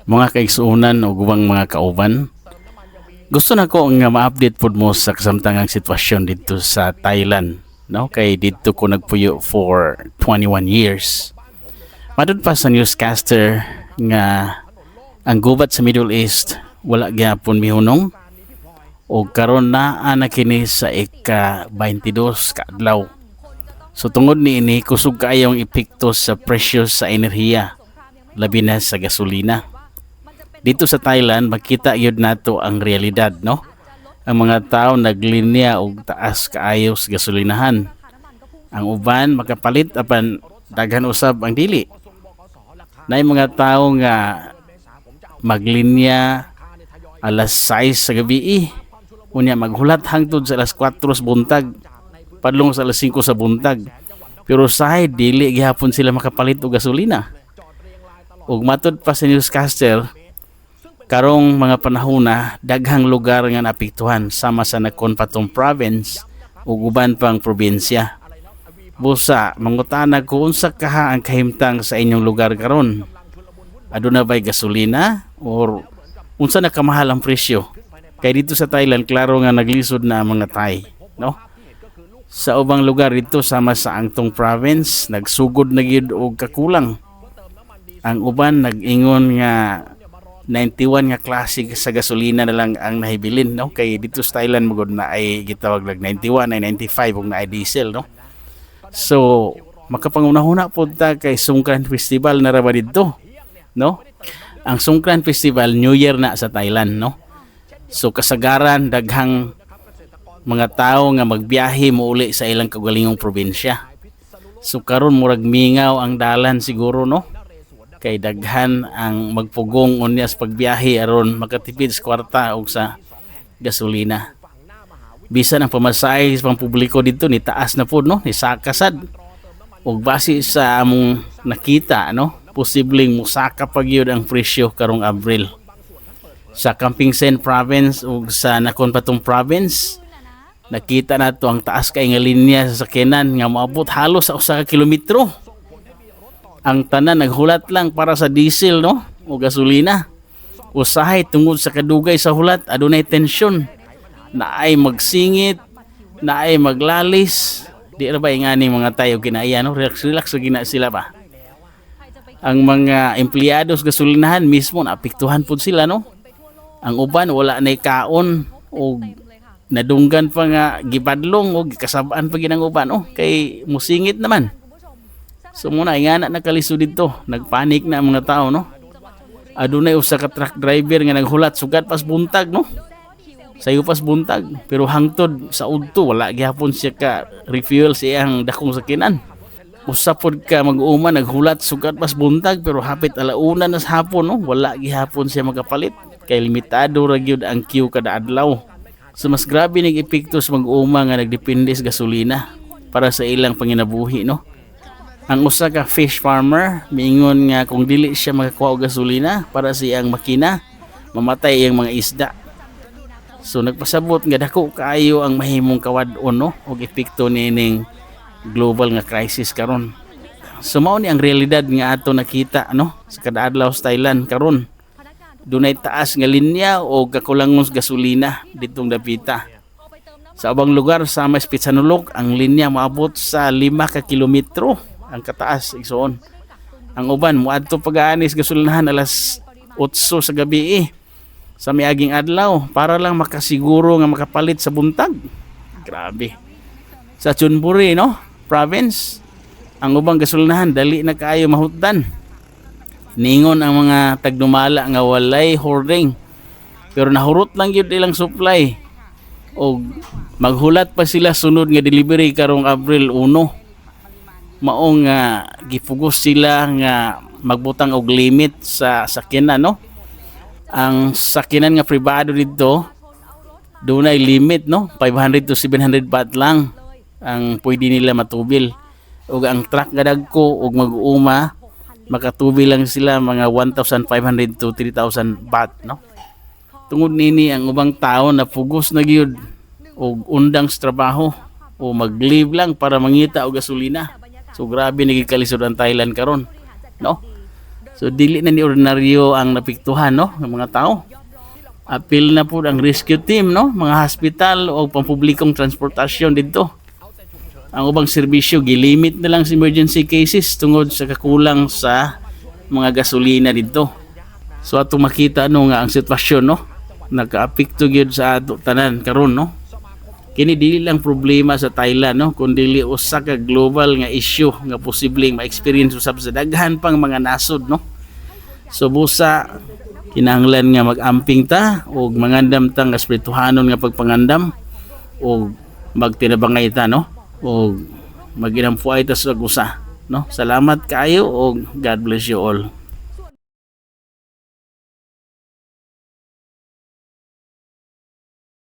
Mga kaigsuunan o gubang mga kauban, gusto na ko nga ma-update pod mo sa kasamtangang sitwasyon dito sa Thailand, no? Kay dito ko nagpuyo for 21 years. Madud pa sa newscaster nga ang gubat sa Middle East wala gyapon mihunong o karon naa na kini sa ika-22 ka adlaw. So tungod niini kusog kaayong epekto sa presyo sa enerhiya, labi na sa gasolina. Dito sa Thailand makita yun nato ang realidad, no? Ang mga tao naglinya og taas kaayo sa gasolinahan. Ang uban makapalit apan daghan usab ang dili. Nay mga tao nga maglinya alas 6 sa gabi, unya maghulat hangtod sa alas 4 sa buntag, padlong sa alas 5 sa buntag. Pero sahay dili gihapon sila makapalit og gasolina. Ug matud pa sa newscaster, karong mga panahon na daghang lugar nga naapektuhan sama sa Nakhon Pathom province ug uban pang probinsya. Busa mangutana ko unsa kaha ang kahimtang sa inyong lugar karon? Aduna ba'y gasolina or unsa na kamahal ang presyo? Kay dito sa Thailand klaro nga naglisod na ang mga Thai, no? Sa ubang lugar dito sama sa Angtong province nagsugod na gyud og kakulang. Ang uban nag-ingon nga 91 nga klase sa gasolina na lang ang nahibilin, no? Kay dito sa Thailand magod na ay gitawag lag 91 ay 95 ug na ay diesel, no? So makapangunahuna pud ta kay Songkran Festival na ra ba didto, no? Ang Songkran Festival New Year na sa Thailand, no? So kasagaran daghang mga tao nga magbiyahe mouli sa ilang kaugalingong probinsya. So karon murag mingaw ang dalan siguro, no? Kay daghan ang magpugong unya sa pagbiyahe aron makatipid sa kwarta o sa gasolina. Bisan ang pamasahe sa pampubliko dito ni taas na pud, no? Ni sakasad. Ug base sa among nakita, no? Posibleng musaka pa gyud ang presyo karong Abril. Sa Camping Sen province ug sa Nakhon Pathom province, nakita nato ang taas kay nga linya sa sakyanan nga moabot halos sa 1 ka kilometro. Ang tanan naghulat lang para sa diesel, no? O gasolina. Usahay tungod sa kadugay sa hulat, adunay tensyon. Naay magsingit, naay maglalis. Di ra ba ingani mga tayo kinaiya, no? Relax sa gina sila ba? Ang mga empleyado sa gasolinahan mismo naapektuhan pud sila, no? Ang uban wala nay kaon o nadunggan pa nga gibadlong o kasabaan pa ginang uban, no? Kay musingit naman. So muna ingana nakalisod dito, nagpanik na ang mga tao, no? Adunay usa ka truck driver nga naghulat sugat pas buntag, no? Sayo pas buntag, pero hangtod sa udto wala gihapon siya ka refuel sa iyang dakong sakyanan. Usa pod ka mag-uuma naghulat sugat pas buntag pero hapit alauna na sa hapon, no? Wala gihapon siya magapalit kay limitado ra gyud ang queue kada adlaw. So mas grabe ning epekto sa mag-uuma nga nagdepende sa gasolina para sa ilang panginabuhi, no? Ang usa ka fish farmer miingon nga kung dili siya makakuha og gasolina para sa iyang makina, mamatay iyang mga isda. So nagpasabot nga dako kaayo ang mahimong kawad-on, no? Og epekto nining global nga crisis karon. So mao ni ang realidad nga ato nakita, no? Sa kada adlaw sa Thailand karon. Dunay taas nga linya o kakulangon sa gasolina ditong dapita. Sa ubang lugar sa mas Pitsanulok ang linya maabot sa 5 ka kilometro ang kataas igsoon. Ang uban moadto pag-aanis gasolinahan alas 8 sa gabi sa miaging adlaw para lang makasiguro nga makapalit sa buntag. Grabe. Sa Chonburi, no? Province, ang ubang gasolinahan dali na kaayo mahutdan. Ningon ang mga tagdumala nga walay hoarding. Pero nahurot lang gyud ilang supply. O maghulat pa sila sunod nga delivery karong Abril 1. Maong nga gipugos sila nga magbutang og limit sa sakyanan, no? Ang sakyanan nga pribado dito dunay limit, no? 500 to 700 baht lang ang pwede nila matubil. Ug ang truck gadagko ug mag-uuma makatubil lang sila mga 1,500 to 3,000 baht, no? Tungod nini ang ubang tao na pugos na gyud og undang sa trabaho o mag-leave lang para mangita og gasolina. So grabe naging kalisod ang Thailand karon, no? So dili na ni ordinaryo ang napiktuhan no ng mga tao. Apil na po ang rescue team no, mga hospital o pampublikong transportasyon dito. Ang ubang serbisyo gilimit na lang sa emergency cases tungod sa kakulang sa mga gasolina dito. So ato makita no nga ang sitwasyon no, nakaapekto gyud sa ato tanan karon no. Kini dili lang problema sa Thailand no, kundi usa ka global nga issue nga posibleng ma-experience usab sa daghan pang mga nasod no. So busa kinahanglan nga mag-amping ta o mangandam ta nga espirituhanon nga pagpangandam o magtinabangay ta no o maginampuay ta sa usa no. Salamat kayo o God bless you all.